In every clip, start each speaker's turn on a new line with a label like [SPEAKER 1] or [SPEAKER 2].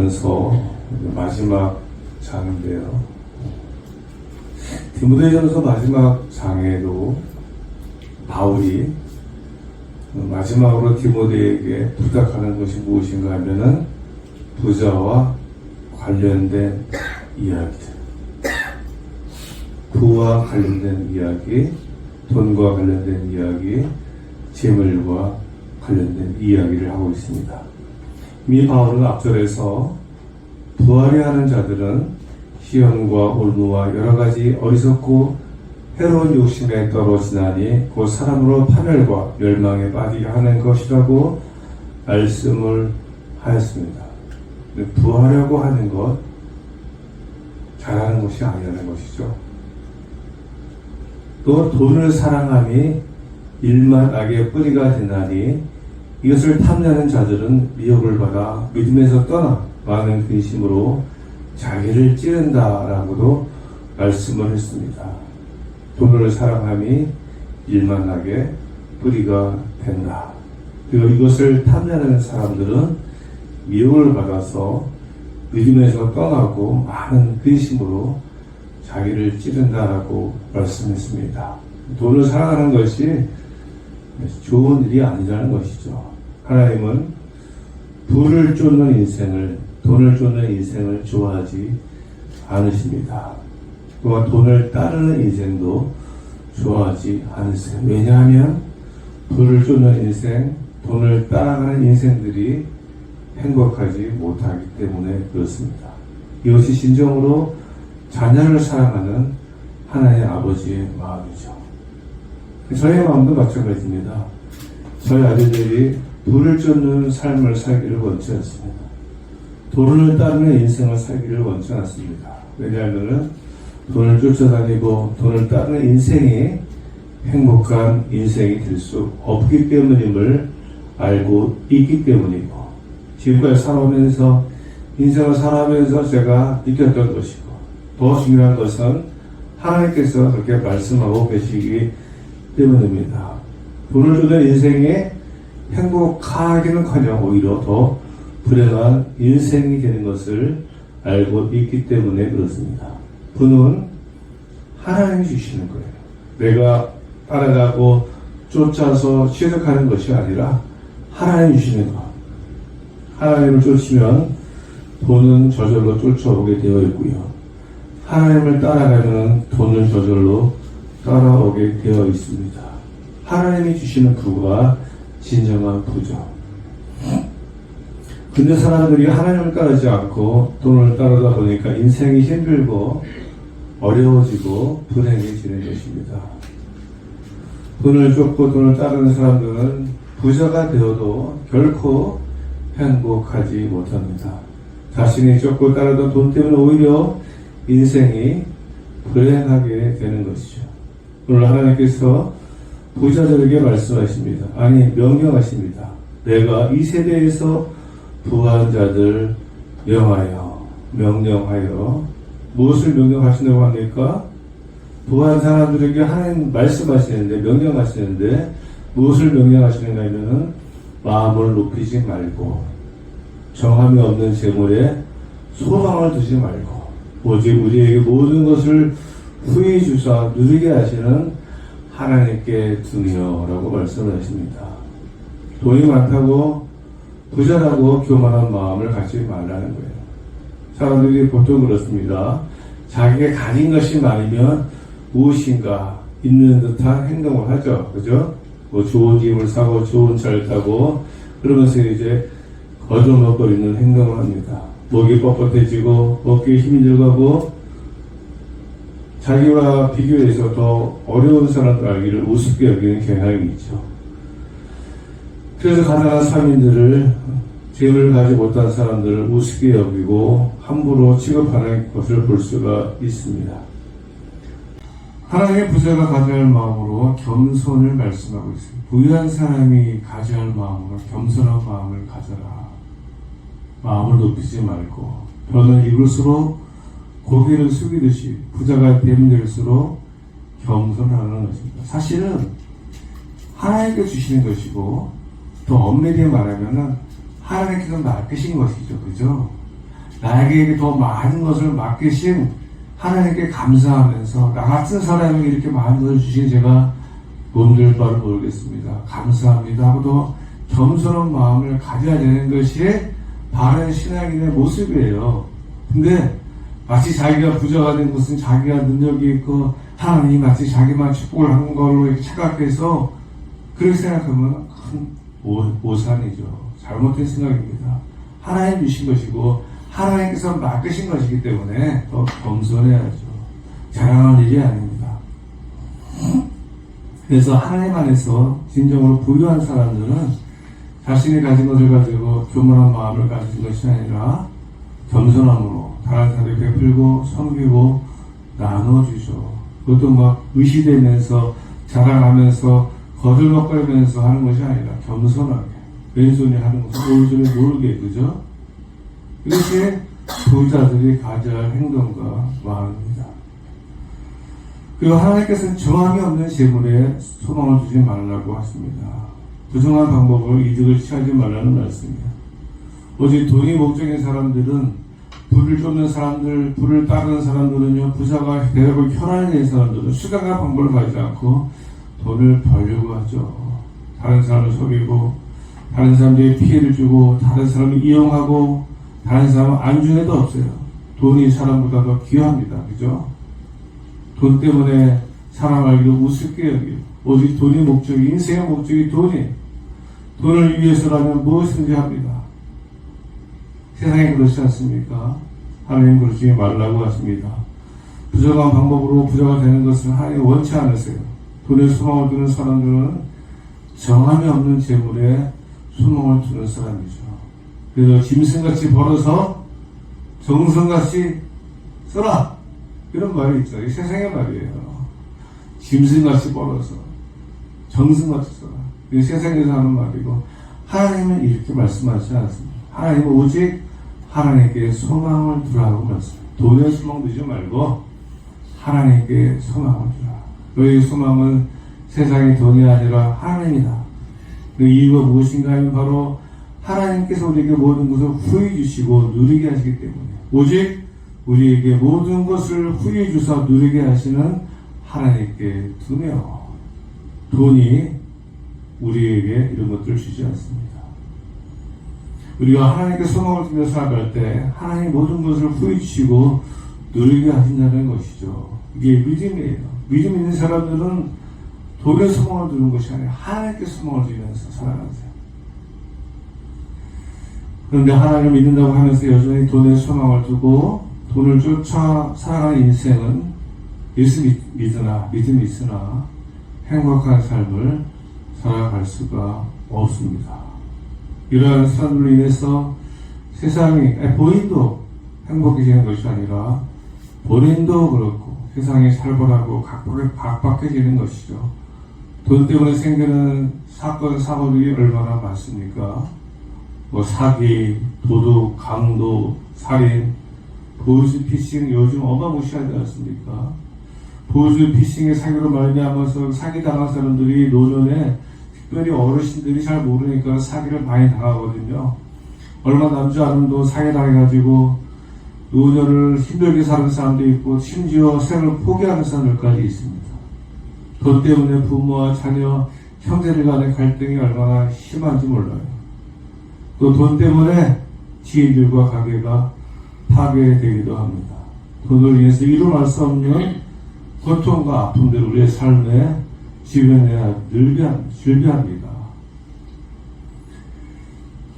[SPEAKER 1] 디모데전서 마지막 장인데요. 디모데전서 마지막 장에도 바울이 마지막으로 디모데에게 부탁하는 것이 무엇인가 하면은 부자와 관련된 이야기들, 부와 관련된 이야기, 돈과 관련된 이야기, 재물과 관련된 이야기를 하고 있습니다. 이 바울은 앞절에서 부하려 하는 자들은 시험과 올무와 여러가지 어리석고 해로운 욕심에 떨어지나니 곧 사람으로 파멸과 멸망에 빠지게 하는 것이라고 말씀을 하였습니다. 부하려고 하는 것 잘하는 것이 아니라는 것이죠. 또 돈을 사랑함이 일만 악의 뿌리가 되나니 이것을 탐내는 자들은 미혹을 받아 믿음에서 떠나 많은 근심으로 자기를 찌른다라고도 말씀을 했습니다. 돈을 사랑함이 일만 악의 뿌리가 된다. 그리고 이것을 탐내는 사람들은 미혹을 받아서 믿음에서 떠나고 많은 근심으로 자기를 찌른다라고 말씀했습니다. 돈을 사랑하는 것이 좋은 일이 아니라는 것이죠. 하나님은 부를 쫓는 인생을, 돈을 쫓는 인생을 좋아하지 않으십니다. 또한 돈을 따르는 인생도 좋아하지 않으세요. 왜냐하면 부를 쫓는 인생, 돈을 따라가는 인생들이 행복하지 못하기 때문에 그렇습니다. 이것이 진정으로 자녀를 사랑하는 하나님의 아버지의 마음이죠. 저의 마음도 마찬가지입니다. 저희 아들들이 부를 쫓는 삶을 살기를 원치 않습니다. 돈을 따르는 인생을 살기를 원치 않습니다. 왜냐하면 돈을 쫓아다니고 돈을 따르는 인생이 행복한 인생이 될 수 없기 때문임을 알고 있기 때문이고, 지금까지 살아오면서 인생을 살아가면서 제가 느꼈던 것이고, 더 중요한 것은 하나님께서 그렇게 말씀하고 계시기 때문입니다. 돈을 주는 인생에 행복하기는커녕 오히려 더 불행한 인생이 되는 것을 알고 있기 때문에 그렇습니다. 부는 하나님이 주시는 거예요. 내가 따라가고 쫓아서 취득하는 것이 아니라 하나님이 주시는 것. 하나님을 쫓으면 돈은 저절로 쫓아오게 되어 있고요. 하나님을 따라가면 돈은 저절로 따라오게 되어 있습니다. 하나님이 주시는 부가 진정한 부죠. 근데 사람들이 하나님을 따르지 않고 돈을 따르다 보니까 인생이 힘들고 어려워지고 불행해지는 것입니다. 돈을 쫓고 돈을 따르는 사람들은 부자가 되어도 결코 행복하지 못합니다. 자신이 쫓고 따르던 돈 때문에 오히려 인생이 불행하게 되는 것이죠. 오늘 하나님께서 부자들에게 말씀하십니다. 아니, 명령하십니다. 내가 이 세대에서 부한 자들 명령하여 무엇을 명령하시냐고 합니까? 부한 사람들에게 하나님 말씀하시는데, 명령하시는데 무엇을 명령하시는가 하면은 마음을 높이지 말고 정함이 없는 재물에 소망을 두지 말고 오직 우리에게 모든 것을 후히 주사 누리게 하시는 하나님께 두며라고 말씀을 하십니다. 돈이 많다고 부자라고 교만한 마음을 갖지 말라는 거예요. 사람들이 보통 그렇습니다. 자기가 가진 것이 많으면 무엇인가 있는 듯한 행동을 하죠. 그죠? 뭐 좋은 집을 사고 좋은 차를 타고 그러면서 이제 거저먹거리는 행동을 합니다. 목이 뻣뻣해지고 어깨에 힘이 들어가고 자기와 비교해서 더 어려운 사람들 알기를 우습게 여기는 경향이 있죠. 그래서 가난한 서민들을, 재물을 가지 못한 사람들을 우습게 여기고 함부로 취급하는 것을 볼 수가 있습니다. 하나님의 부자가 가져야 할 마음으로 겸손을 말씀하고 있습니다. 부유한 사람이 가져야 할 마음으로 겸손한 마음을 가져라. 마음을 높이지 말고 벼는 익을수록 고개를 숙이듯이 부자가 되면될수록 겸손하는 것입니다. 사실은 하나님께 주시는 것이고 더 엄밀히 말하면 하나님께서 맡기신 것이죠. 그죠? 나에게 더 많은 것을 맡기신 하나님께 감사하면서 나 같은 사람에게 이렇게 많은 것을 주신 제가 몸들 바를 모르겠습니다. 감사합니다 하고도 겸손한 마음을 가져야 되는 것이 바른 신앙인의 모습이에요. 근데 마치 자기가 부자가 된 것은 자기가 능력이 있고 하나님이 마치 자기만 축복을 한 걸로 이렇게 착각해서 그렇게 생각하면 큰 오산이죠. 잘못된 생각입니다. 하나님 주신 것이고 하나님께서 맡기신 것이기 때문에 더 겸손해야죠. 자랑할 일이 아닙니다. 그래서 하나님 안에서 진정으로 부유한 사람들은 자신이 가진 것을 가지고 교만한 마음을 가진 것이 아니라 겸손함으로 다른 사람에게 베풀고 섬기고 나눠주죠. 그것도 막 의시되면서 자랑하면서 거들먹거리면서 하는 것이 아니라 겸손하게 왼손이 하는 것을 오른손이 모르게, 그죠? 이것이 부자들이 가져야 할 행동과 마음입니다. 그리고 하나님께서는 정함이 없는 재물에 소망을 두지 말라고 하십니다. 부정한 방법으로 이득을 취하지 말라는 말씀입니다. 오직 돈이 목적인 사람들은, 불을 쫓는 사람들, 불을 따르는 사람들은요, 부자가 되고 혈안이 된 사람들은 수단과 방법을 가지지 않고 돈을 벌려고 하죠. 다른 사람을 속이고, 다른 사람들에게 피해를 주고, 다른 사람을 이용하고, 다른 사람은 안주는 애도 없어요. 돈이 사람보다 더 귀합니다. 그죠? 돈 때문에 사람 알기도 우습게 여기고, 오직 돈이 목적이, 인생의 목적이 돈이에요. 돈을 위해서라면 무엇이든지 합니다. 세상에 그렇지 않습니까? 하나님 그러지 말라고 하십니다. 부정한 방법으로 부자가 되는 것을 하나님 원치 않으세요. 돈에 소망을 두는 사람들은 정함이 없는 재물에 소망을 두는 사람이죠. 그래서 짐승같이 벌어서 정성같이 써라, 이런 말이 있죠. 이 세상의 말이에요. 짐승같이 벌어서 정성같이 써라, 이 세상에서 하는 말이고, 하나님은 이렇게 말씀하지 않습니다. 하나님은 오직 하나님께 소망을 두라고 말씀합니다. 돈에 소망 두지 말고 하나님께 소망을 두라. 너희 소망은 세상의 돈이 아니라 하나님이다. 그 이유가 무엇인가 하면 바로 하나님께서 우리에게 모든 것을 후히 주시고 누리게 하시기 때문에, 오직 우리에게 모든 것을 후히 주사 누리게 하시는 하나님께 두며, 돈이 우리에게 이런 것들을 주지 않습니다. 우리가 하나님께 소망을 두며 살아갈 때 하나님 모든 것을 후히 주시고 누리게 하신다는 것이죠. 이게 믿음이에요. 믿음 있는 사람들은 돈에 소망을 두는 것이 아니라 하나님께 소망을 두면서 살아가세요. 그런데 하나님을 믿는다고 하면서 여전히 돈에 소망을 두고 돈을 쫓아 살아가는 인생은 믿음이 있으나 행복한 삶을 살아갈 수가 없습니다. 이러한 사람들로 인해서 세상이, 본인도 행복해지는 것이 아니라 본인도 그렇고 세상이 살벌하고 각박해지는 것이죠. 돈 때문에 생기는 사건, 사고들이 얼마나 많습니까? 사기, 도둑, 강도, 살인, 보이스피싱 요즘 어마무시하지 않습니까? 보이스피싱의 사기로 말미암아서 사기당한 사람들이 노년에, 특별히 어르신들이 잘 모르니까 사기를 많이 당하거든요. 얼마 남지 않은도 사기당해가지고 노년을 힘들게 사는 사람도 있고 심지어 생을 포기하는 사람들까지 있습니다. 돈 때문에 부모와 자녀, 형제들 간의 갈등이 얼마나 심한지 몰라요. 또 돈 때문에 지인들과 가게가 파괴되기도 합니다. 돈을 위해서 이루어갈 수 없는 고통과 아픔들 우리의 삶에 지변해야 즐비합니다.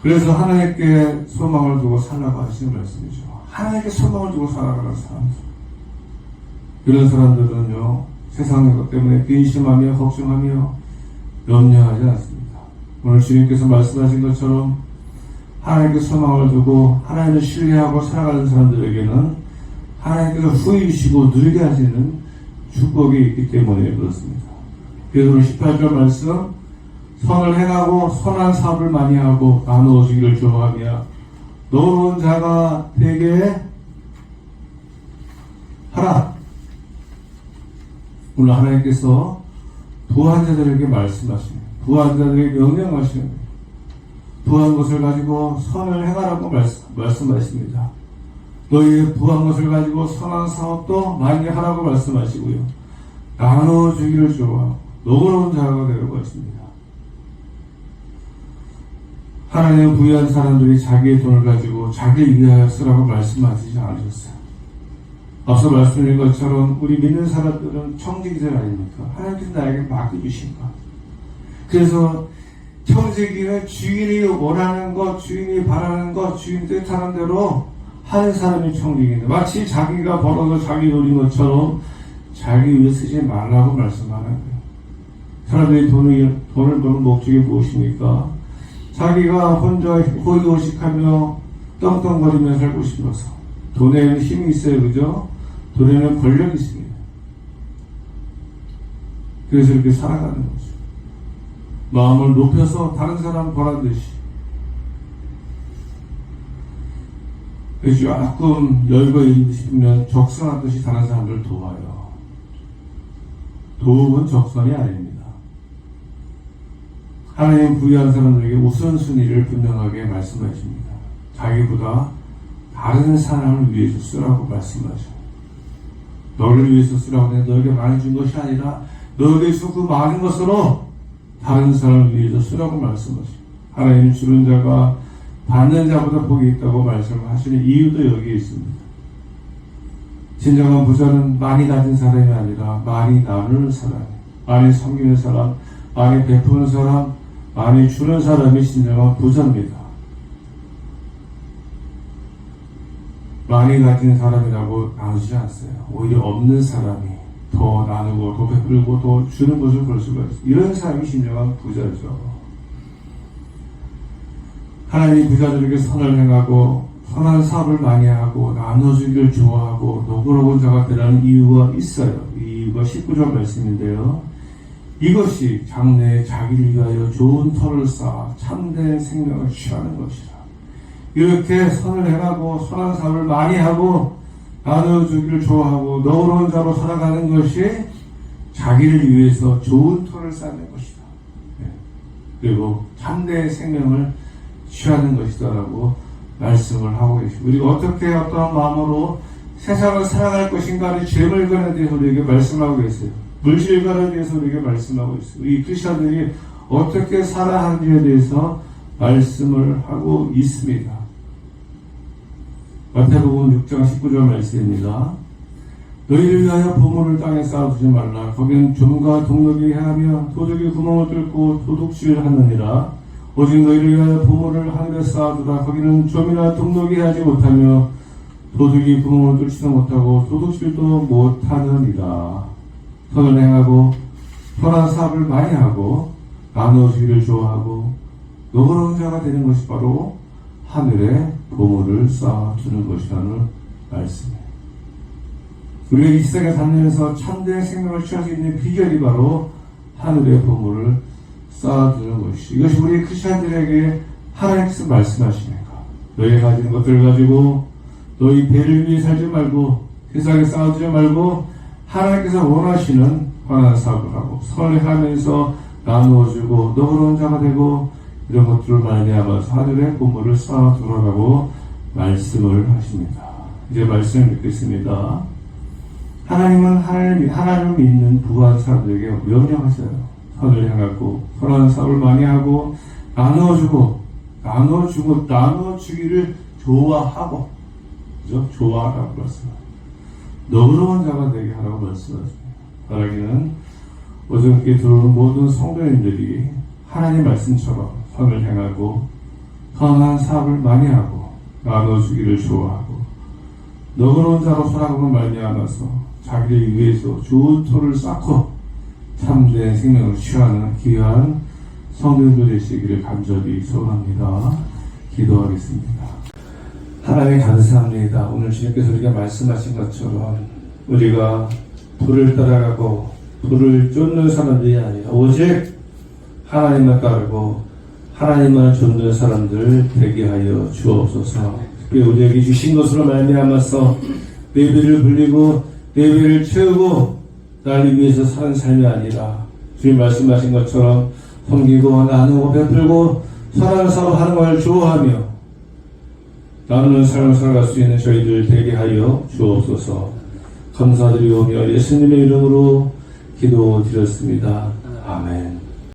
[SPEAKER 1] 그래서 하나님께 소망을 두고 살라고 하시는 말씀이죠. 하나님께 소망을 두고 살아가는 사람, 이런 사람들은요, 세상의 것 때문에 근심하며 걱정하며 염려하지 않습니다. 오늘 주님께서 말씀하신 것처럼 하나님께 소망을 두고 하나님을 신뢰하고 살아가는 사람들에게는 하나님께서 후히 주시고 누리게 하시는 축복이 있기 때문에 그렇습니다. 그래서 오늘 18절 말씀, 선을 행하고 선한 사업을 많이 하고 나누어주기를 좋아하며 너로운 자가 되게 하라. 오늘 하나님께서 부한 자들에게 말씀하십니다. 부한 자들에게 명령하십니다. 부한 것을 가지고 선을 행하라고 말씀하십니다. 너희의 부한 것을 가지고 선한 사업도 많이 하라고 말씀하시고요. 나눠주기를 좋아하고 너그러운 자가 되라고 하십니다. 하나님은 부유한 사람들이 자기의 돈을 가지고 자기를 위하여 쓰라고 말씀하시지 않으셨어요. 앞서 말씀드린 것처럼 우리 믿는 사람들은 청지기들 아닙니까? 하나님께서 나에게 맡겨주신 것. 그래서 청지기는 주인이 원하는 것, 주인이 바라는 것, 주인이 뜻하는 대로 하는 사람이 청지기인데, 마치 자기가 벌어서 자기 돈인 것처럼 자기 위해 쓰지 말라고 말씀하는 거예요. 사람들이 돈을 버는 목적이 무엇입니까? 자기가 혼자 호의호식하며 떵떵거리며 살고 싶어서. 돈에는 힘이 있어요, 그죠? 돈에는 권력이 있습니다. 그래서 이렇게 살아가는 거죠. 마음을 높여서 다른 사람 보란듯이. 그래서 조금 여유가 있는 싶으면 적선하듯이 다른 사람들을 도와요. 도움은 적선이 아닙니다. 하나님 부유한 사람들에게 우선순위를 분명하게 말씀하십니다. 자기보다 다른 사람을 위해서 쓰라고 말씀하죠. 너를 위해서 쓰라고 해 너에게 많이 준 것이 아니라 너에게 준 그 많은 것으로 다른 사람을 위해서 쓰라고 말씀하죠. 하나님 주는 자가 받는 자보다 복이 있다고 말씀하시는 이유도 여기에 있습니다. 진정한 부자는 많이 가진 사람이 아니라 많이 나누는 사람, 많이 섬기는 사람, 많이 베푸는 사람, 많이 주는 사람이 진정한 부자입니다. 많이 가진 사람이라고 나누지 않았어요. 오히려 없는 사람이 더 나누고 더 베풀고 더 주는 것을 볼 수가 있어요. 이런 사람이 진정한 부자죠. 하나님 부자들에게 선을 행하고 선한 사업을 많이 하고 나눠주기를 좋아하고 너그러운 자가 되라는 이유가 있어요. 이 이유가 19절 말씀인데요. 이것이 장래에 자기를 위하여 좋은 터를 쌓아 참된 생명을 취하는 것이라. 이렇게 선을 행하고 선한 사업을 많이 하고 나눠주기를 좋아하고 너그러운 자로 살아가는 것이 자기를 위해서 좋은 터를 쌓는 것이다. 그리고 참된 생명을 취하는 것이다라고 말씀을 하고 계십니다. 우리가 어떻게 어떠한 마음으로 세상을 살아갈 것인가를 재물관에 대해서 우리에게 말씀하고 계세요. 물질관에 대해서 우리에게 말씀하고 있어요. 이 크리스천들이 어떻게 살아야 하는지에 대해서 말씀을 하고 있습니다. 마태복음 6장 19절 말씀입니다. 너희를 위하여 보물을 땅에 쌓아두지 말라. 거기는 좀과 동력이 행하며 도둑이 구멍을 뚫고 도둑질을 하느니라. 오직 너희를 위하여 보물을 하늘에 쌓아두라. 거기는 좀이나 동력이 하지 못하며 도둑이 구멍을 뚫지도 못하고 도둑질도 못하느니라. 선을 행하고 선한 사업을 많이 하고 나눠주기를 좋아하고 너그러운 자가 되는 것이 바로 하늘에 보물을 쌓아두는 것이라는 말씀이에요. 우리가 이 세상에 살면서 참된 생명을 취할 수 있는 비결이 바로 하늘의 보물을 쌓아두는 것이. 이것이 우리 크리스천들에게 하나님께서 말씀하시는 것. 너희 가진 것들을 가지고 너희 배를 위해 살지 말고 세상에 쌓아두지 말고 하나님께서 원하시는 선한 사업을 하고 선을 하면서 나누어주고 너그러운 자가 되고 이런 것들을 말미암아서 하늘의 보물을 쌓아두라고 말씀을 하십니다. 이제 말씀을 읽겠습니다. 하나님은 하나님을 믿는 부한 사람들에게 명령하셔요. 선을 행하고 선한 사업을 많이 하고 나눠주고 나눠주기를 좋아하고, 그죠? 좋아하라고 말씀합니다. 너그러운 자가 되게 하라고 말씀하십니다. 바라기는 어저께 들어오는 모든 성도님들이 하나님 말씀처럼 선을 행하고 선한 사업을 많이 하고 나눠주기를 좋아하고 너그러운 자로 살아가는 말미암아서 자기를 위해서 좋은 토를 쌓고 참된 생명을 취하는 귀한 성도들 되시기를 간절히 소원합니다. 기도하겠습니다. 하나님 감사합니다. 오늘 주님께서 우리가 말씀하신 것처럼 우리가 불을 따라가고 불을 쫓는 사람들이 아니라 오직 하나님만 따르고 하나님만 쫓는 사람들 되게 하여 주옵소서. 특별히 우리에게 주신 것으로 말미암아서 내 배를 불리고 내 배를 채우고 나를 위해서 사는 삶이 아니라 주님 말씀하신 것처럼 섬기고 나누고 베풀고 선한 사업하는 걸 좋아하며 남는 삶을 살아갈 수 있는 저희들 되게 하여 주옵소서. 감사드리오며 예수님의 이름으로 기도드렸습니다. 아멘.